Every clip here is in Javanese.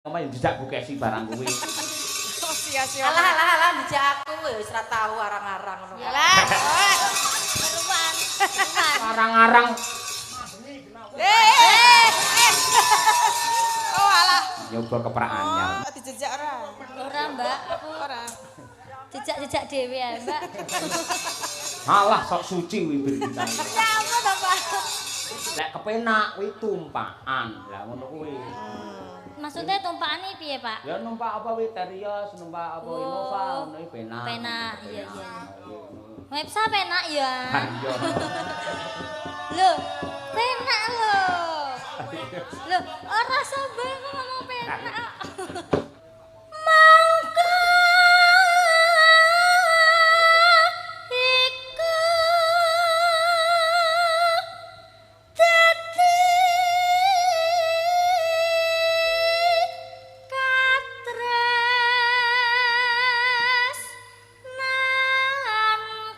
Apa yang dijak bukesi barang kuwi. Sia-sia. Alah dijak aku wis ora tau arang-arang ngono. Yalah. Beruan. Arang-arang. Oh alah. Nyoba keprak anyar. Dijejak ora? Ora, Mbak. Aku Ora. jejak dhewe ya, Mbak. Alah sok suci wibir kita. Ya ampun, Bapak. Lek kepenak kuwi tumpakan. Lah ngono kuwi. Maksudnya tumpakane piye, Pak? Ya numpak apa wit Terios, numpak apa Innova ngono iki penak. Penak, iya. Websa penak ya. Iya. Lho, penak lho. Lho, ora sombong ngomong penak. Mangka iku dadi katres nanku.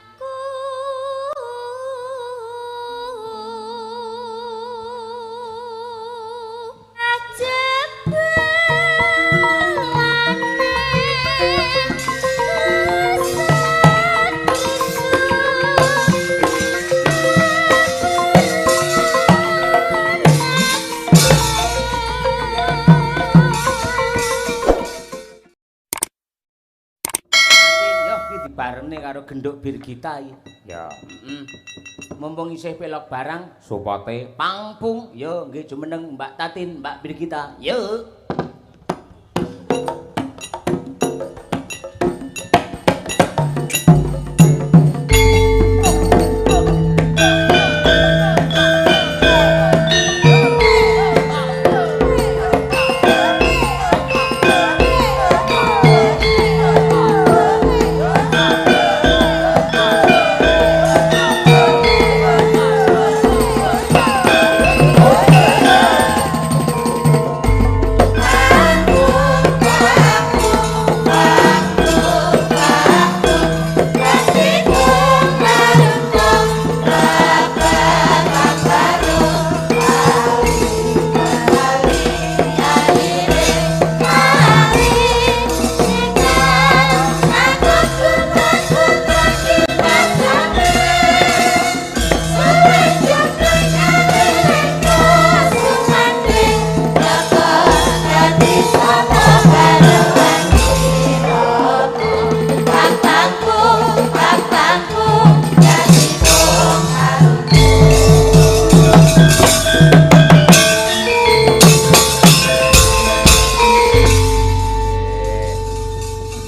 Yo iki dibarene karo genduk bir kita iki. Ya, mumpung isih pelok barang, sopote pangpung. Yo nggih jumeneng Mbak Tatin, Mbak bir kita. Yo.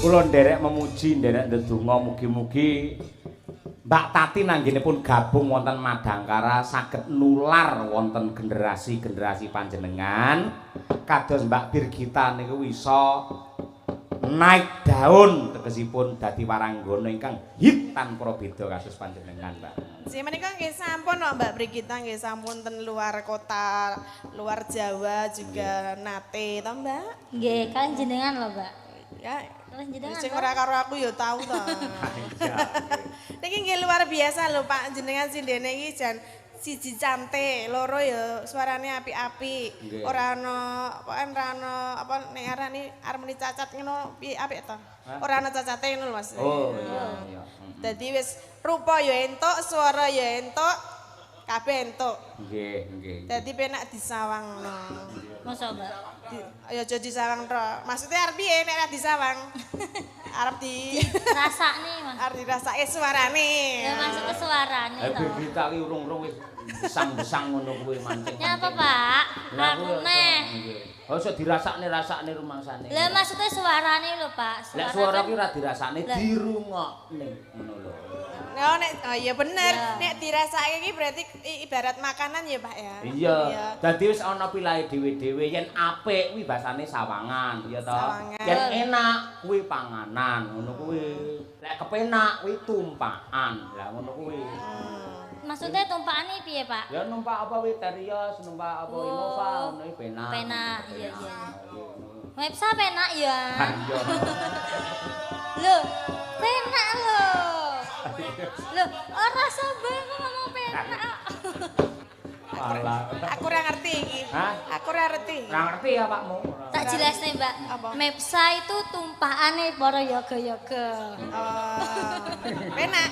Kula nderek memuji, nderek ndedonga mugi-mugi Mbak Tati nanggenipun gabung wonten Madangkara saged nular wonten generasi-generasi panjenengan kados Mbak Birgita niku bisa naik daun tegesipun dadi waranggana ingkang hit tanpa beda kados panjenengan, Mbak. Si menika nggih sampun kok Mbak Brigita nggih sampun ten luar kota, luar Jawa juga nate to, Mbak? Nggih, kan jenengan lho, Mbak. Ya, Terus jenengan. sing ora karo aku ya tau to. Niki nggih luar biasa lho Pak, jenengan sindene iki jan siji cantik, loro ya suarane apik-apik. Ora ana apa nek arane harmoni cacat ngono piye apik to. Ora ana cacate ngono lho Mas. Oh iya. Dadi wis rupa ya entuk, suara ya entuk, kabeh entuk. Nggih. Dadi penak disawangno. Mosok, Mbak? Ya aja disawang tok. Maksudnya arep piye nek ora disawang? Arep Rasane, Mas. arep dirasake suarane. Ya maksudnya suarane to. Birgita ki urung-urung wis besang-besang ngono kuwi mancing. Nyapa, Pak? Aku neh. Oh iso dirasakne rumangsane. Lah maksudnya suarane lho, Pak. Lek suara ki ora dirasakne dirungokne ngono lho. Oh, iya bener. Nek dirasake iki berarti ibarat makanan ya, Pak ya. Iya. Dadi wis ana pilahe dhewe-dhewe yen apik kuwi basane sawangan, ya to. Yen enak kuwi panganan, ngono kuwi. Lek kepenak kuwi tumpakan. Lah ngono kuwi. Maksudnya tumpakane piye, Pak? Ya numpak apa wit Terios, numpak apa Innova, ngono iki penak. Penak, iya. Websa penak ya. Iya. Lho, penak lho. Lho, ora sombong ngomong penak. Alah. Aku ora ngerti iki. Hah? Aku ora ngerti. Ora ngerti ya Pakmu. Tak jelasne, Mbak. Apa? Mepsa itu tumpahane para yoga-yoga. Oh. Penak.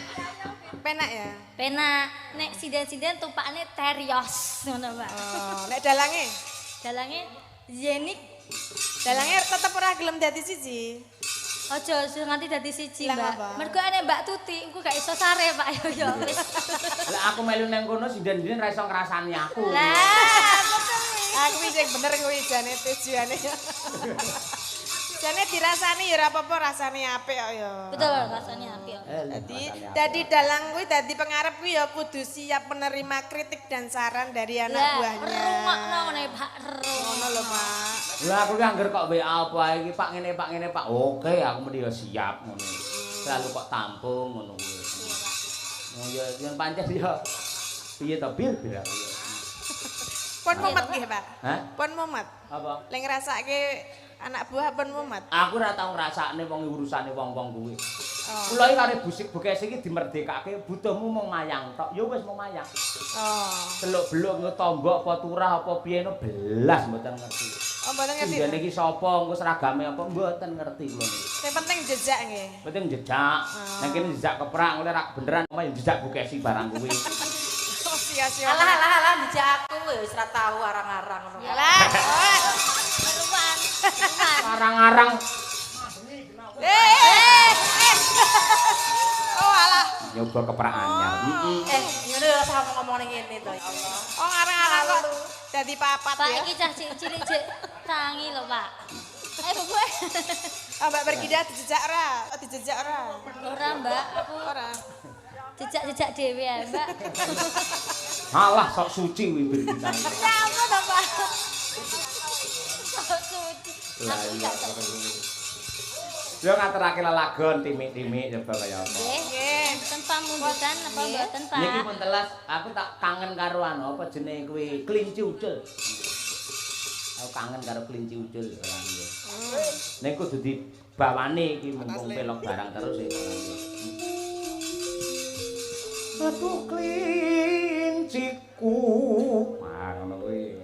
Penak ya. Penak. Nek sinden-sinden tumpahane terios ngono, Mbak. Oh, nek dalange? Dalange Yenik. Dalange tetep ora gelem dadi siji. Aja nganti dadi siji, Lah, Mbak. apa? Mergo ane Mbak Tuti, engko gak iso sare, Pak. Yo wis. Lah aku melu nang kono sinden-sinden ra iso ngrasani aku. Lah, Aku wis sing bener kuwi jane tujuane. Jane dirasani ya ora apa-apa rasane apik kok ya. betul rasane apik. Dadi dalang kuwi dadi pengarep kuwi ya kudu siap menerima kritik dan saran dari anak buahnya. Rungokno ngene, Pak. Ngono lho, Pak. Lah aku ki angger kok WA apa iki Pak ngene Pak. Oke, aku mesti ya siap ngono. Selalu kok tampung ngono kuwi. Oh ya yen pancen ya piye to bir aku ya. Pon mumet nggih, Pak. Hah? Pon mumet. Apa? Lek ngrasake anak buah pon mumet. Aku ora tau ngrasakne wong urusane wong-wong kuwi. Oh. Kula iki kare busik bukes iki dimerdekake, butuhmu mung mayang tok. Ya wis mung mayang. Oh. Teluk-beluk ngetombok apa turah apa piye no belas mboten ngerti. Oh, mboten ngerti. Sindene iki sapa, engko seragame apa mboten ngerti kula niki. Sing penting jejak nggih. Penting jejak. Nek kene jejak keprak oleh rak beneran omah jejak bukesi barang kuwi. Oh, sia-sia. Alah dijak aku wis ora tau arang-arang ngono. Yalah. Peruan. Arang-arang Oh, alah. nyoba keprak anyar. Ngono lho sama ngomong ngene to ya Allah. Oh, ngarang-arang kok dadi papat Pak ya. iki cah cilik cek tangi lho, Pak. Bu. Oh, Mbak Bergidah dijejak ora? Oh, dijejak ora? Ora, Mbak. Aku Ora. jejak-jejak dhewe ya, Mbak. Alah sok suci kuwi berita. Ya ampun, to, Pak. Sok suci. Lah Aku iya. gak sok. Yo ngaturake lelagon timik-timik coba kaya apa. Nggih. Nggih. Mboten pamundutan apa mboten, Pak? Niki pun telas, aku tak kangen karo anu apa jenenge kuwi kelinci ucul. Aku kangen karo kelinci ucul ora nggih. Nek kudu dibawani iki mumpung pelok barang terus ya. Aduh klinciku. Ah ngono kuwi.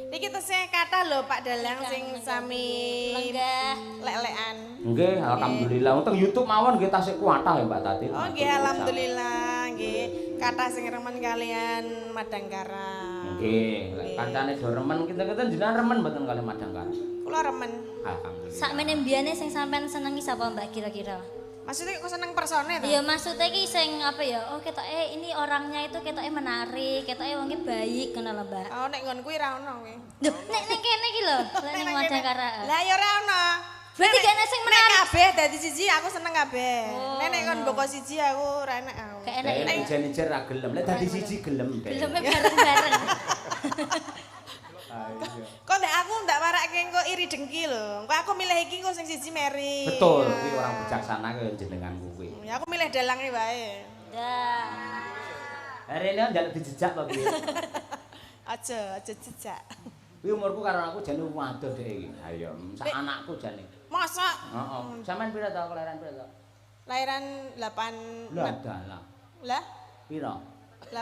Niki tesih kathah lho Pak Dalang sing sami Lenggah. lek-lekan. Nggih, alhamdulillah. Wonten YouTube mawon nggih tasih kuatah ya Mbak Tati. Oh nggih alhamdulillah nggih kathah sing remen kalian Madangkara. Nggih, lek kancane do remen kita-kita jenengan remen mboten kali Madangkara. Kula remen. Alhamdulillah. Sakmene mbiyane sing sampean senengi sapa, Mbak, kira-kira? Maksudnya kok seneng persone to? Iya, maksudnya iki sing apa ya? Oh, ketoke ini orangnya itu ketoke menarik, ketoke wonge baik ngono lho, Mbak. Oh nek nggon kuwi ra ono kuwi. Duh, nek kene iki lho, lek ning Madangkara. Lah ya ora ono. Berarti gak ana sing Nek menarik. kabeh dadi siji aku seneng kabeh. Oh, Nek kon mboko siji aku ora enak aku. Gak enak Nek ijen-ijen ra gelem, lek dadi siji gelem. filmnya bareng-bareng. Kok nek aku ndak marake engko iri dengki lho. Engko aku milih iki engko sing siji meri. Betul, kuwi orang bijaksana kaya jenengan kuwi. Ya aku milih dalange wae. Dah. Hari ini njaluk dijejak to piye? Aja jejak. Kuwi umurku karo aku jane waduh dhek iki. Ayo, sak anakku jane. Masa Heeh. Sampeyan pira to kelahiran pira to? lahiran 8 Lah dalah. lah Pira? 86.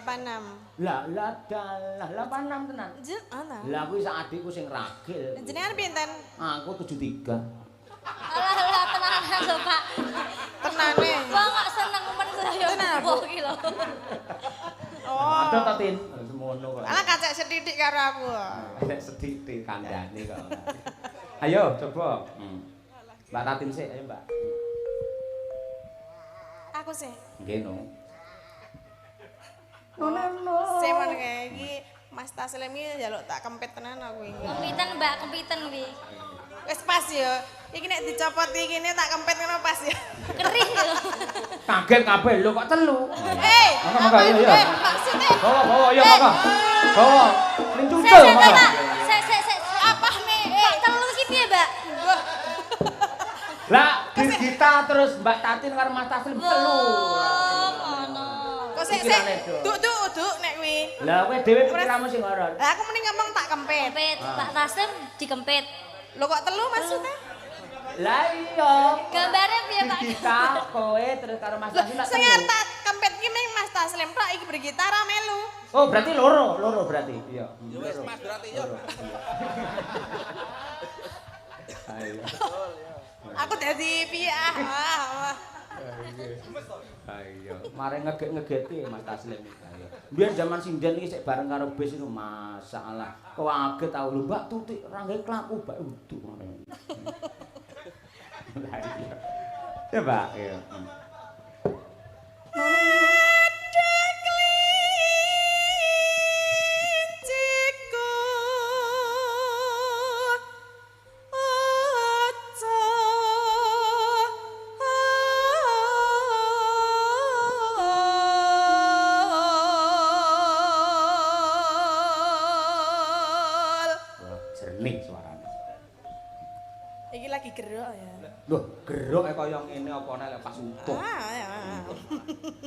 Lah dalah 86 tenan. Ana. Lah kuwi sak adikku sing ragil. Jenengan pinten? Aku 73. Alah tenanan lho, Pak. Tenane. Wong kok seneng men saya bobo iki lho. Oh. Ada to Tin? Semono kok. Alah kacek sethithik karo aku. Nek sedidik kandhane kok. Ayo coba. Mbak Tatin sik, ayo Mbak. Aku sih. Nggih no. Semon kayak iki Mas Taslim iki njaluk tak kempit tenan aku iki. Kempiten, Mbak, kempiten kuwi. Wis pas ya. Iki nek dicopot iki ne tak kempit ngono pas ya. Kerih lho. Kaget kabeh lho kok telu. Monggo iya iya. maksudnya Bawa ya Maka. Bawa. Ning Sik, cucul sik, Maka. sik. Apa nih? Pak telu iki piye, Mbak? Lah, Gita terus Mbak Tatin karo Mas Taslim telu. Ngono. kok sik duk nek kuwi. Lah kowe dhewe pikiramu sing horor. Lah aku mending ngomong tak kempit. Kempit, Pak Taslim dikempit. Lho kok telu maksudnya? Lah iya. Gambare piye, Pak? Gita kowe terus karo Mas Taslim Sing arep tak kempit ki ming Mas Taslim tok iki Brigita ra melu. Oh, berarti loro berarti. Iya. Ya wis Mas berarti yo. Ayo. Aku dadi piye ah. Ayo. Mare ngegeti Mas Taslim. Ayo. Biar zaman sinden iki sik bareng karo bis itu masalah. Kaget tau lho Mbak Tutik ra nggae klaku Mbak uduk ngene. Lah iya. Ya, Mbak. Iya. Jernih suarane. Iki lagi gerok ya. Loh, geroke kaya ngene apa nek pas utuh.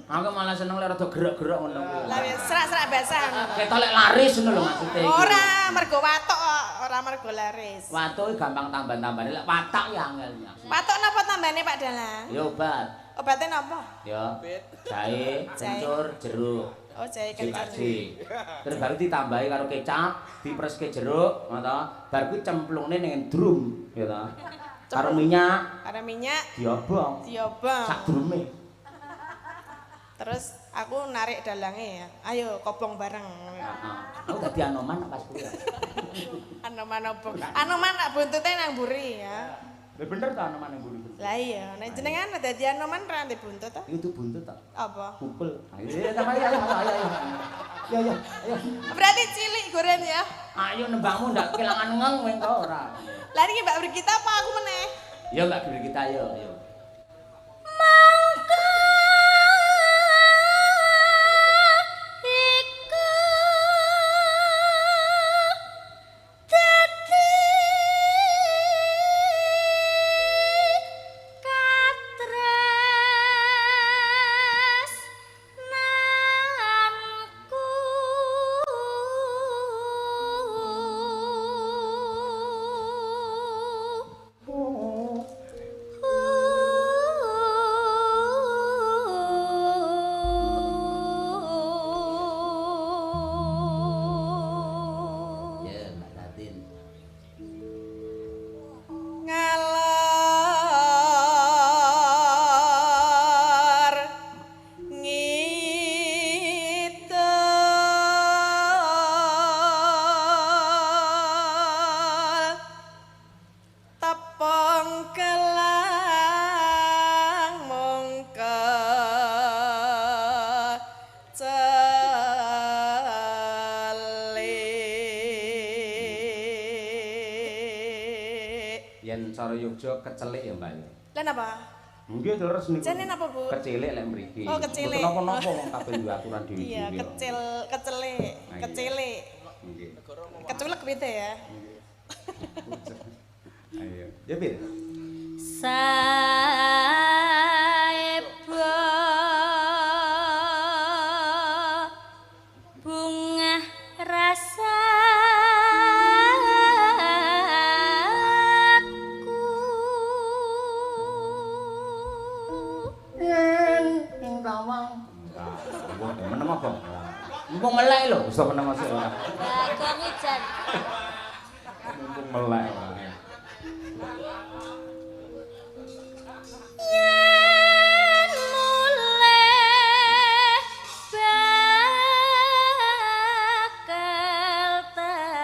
Aku malah seneng lek rada gerak-gerak ngono kuwi. Lah wis serak-serak basan. Ketok lek laris ngono lho maksude iki. Ora mergo watuk kok, ora mergo laris. Watuk iki gampang tambah-tambane lek patak ya angel. Watuk napa tambane Pak Dalang? Ya obat. Obatnya napa? Ya. Jahe, kencur, jeruk. Oh, jahe kencur. Terus baru ditambahi karo kecap, dipreske jeruk, ngono. Bar kuwi cemplungne ning drum, ya ta. Karo minyak. Karo minyak Diobong. diobong. Sak drume. Terus aku narik dalange ya. Ayo kobong bareng. Heeh. Aku dadi anoman pas kuwi. Anoman obong. Anoman nak buntute nang mburi ya. Lha bener ta anoman mburi. Lah iya, nek jenengan dadi anoman ra ndek buntut ta? Itu buntut ta? Apa? Kupel. Ayo tambah ayo. Ya. Berarti cilik goren ya. Ayo nembangmu ndak kelangan ngeng kowe kok ora. Lah iki Mbak Brigita apa aku meneh? Ya Mbak Brigita ayo. Ngalor ngidul tepung kelang mungke Yen cara Yogya kecelik ya Mbak ya. Lah napa? Nggih terus niku. Jane napa, Bu? Kecilik lek mriki. Oh, kecilik. Mboten napa-napa wong kabeh duwe aturan dhewe. Iya, kecelik. Nggih. Keculek beda ya. Ayo. Ya Bir. Saeba bunga rasaku Ing tawang. Wong temen apa? Mumpung melek lho, wis temen masuk ora. Bagong hujan Mumpung melek wae. yen mulih bakal tak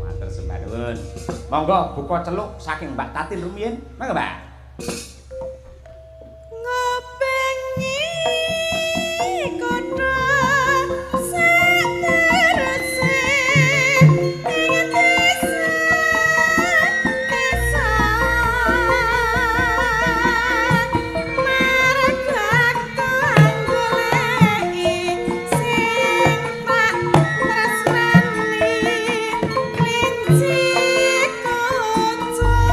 Matur sembah nuwun. Monggo buka celuk saking Mbak Tatin rumiyin. Mangga, Mbak. Ngobengi kodho sateruse ing desa marga goleki sing pak tresnani klinci kocok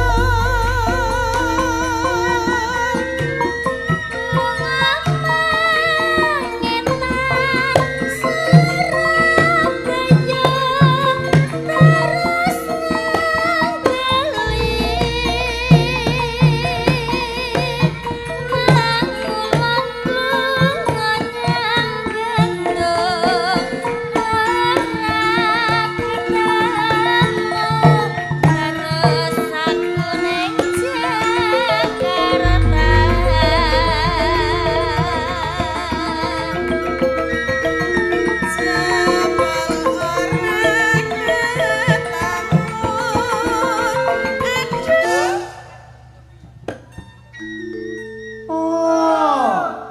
Oh.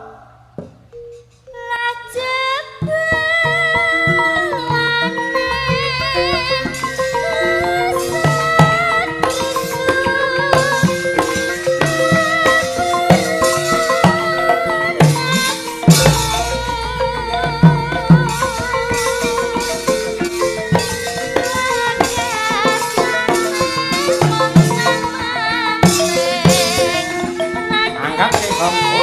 Angkat sih, Bang.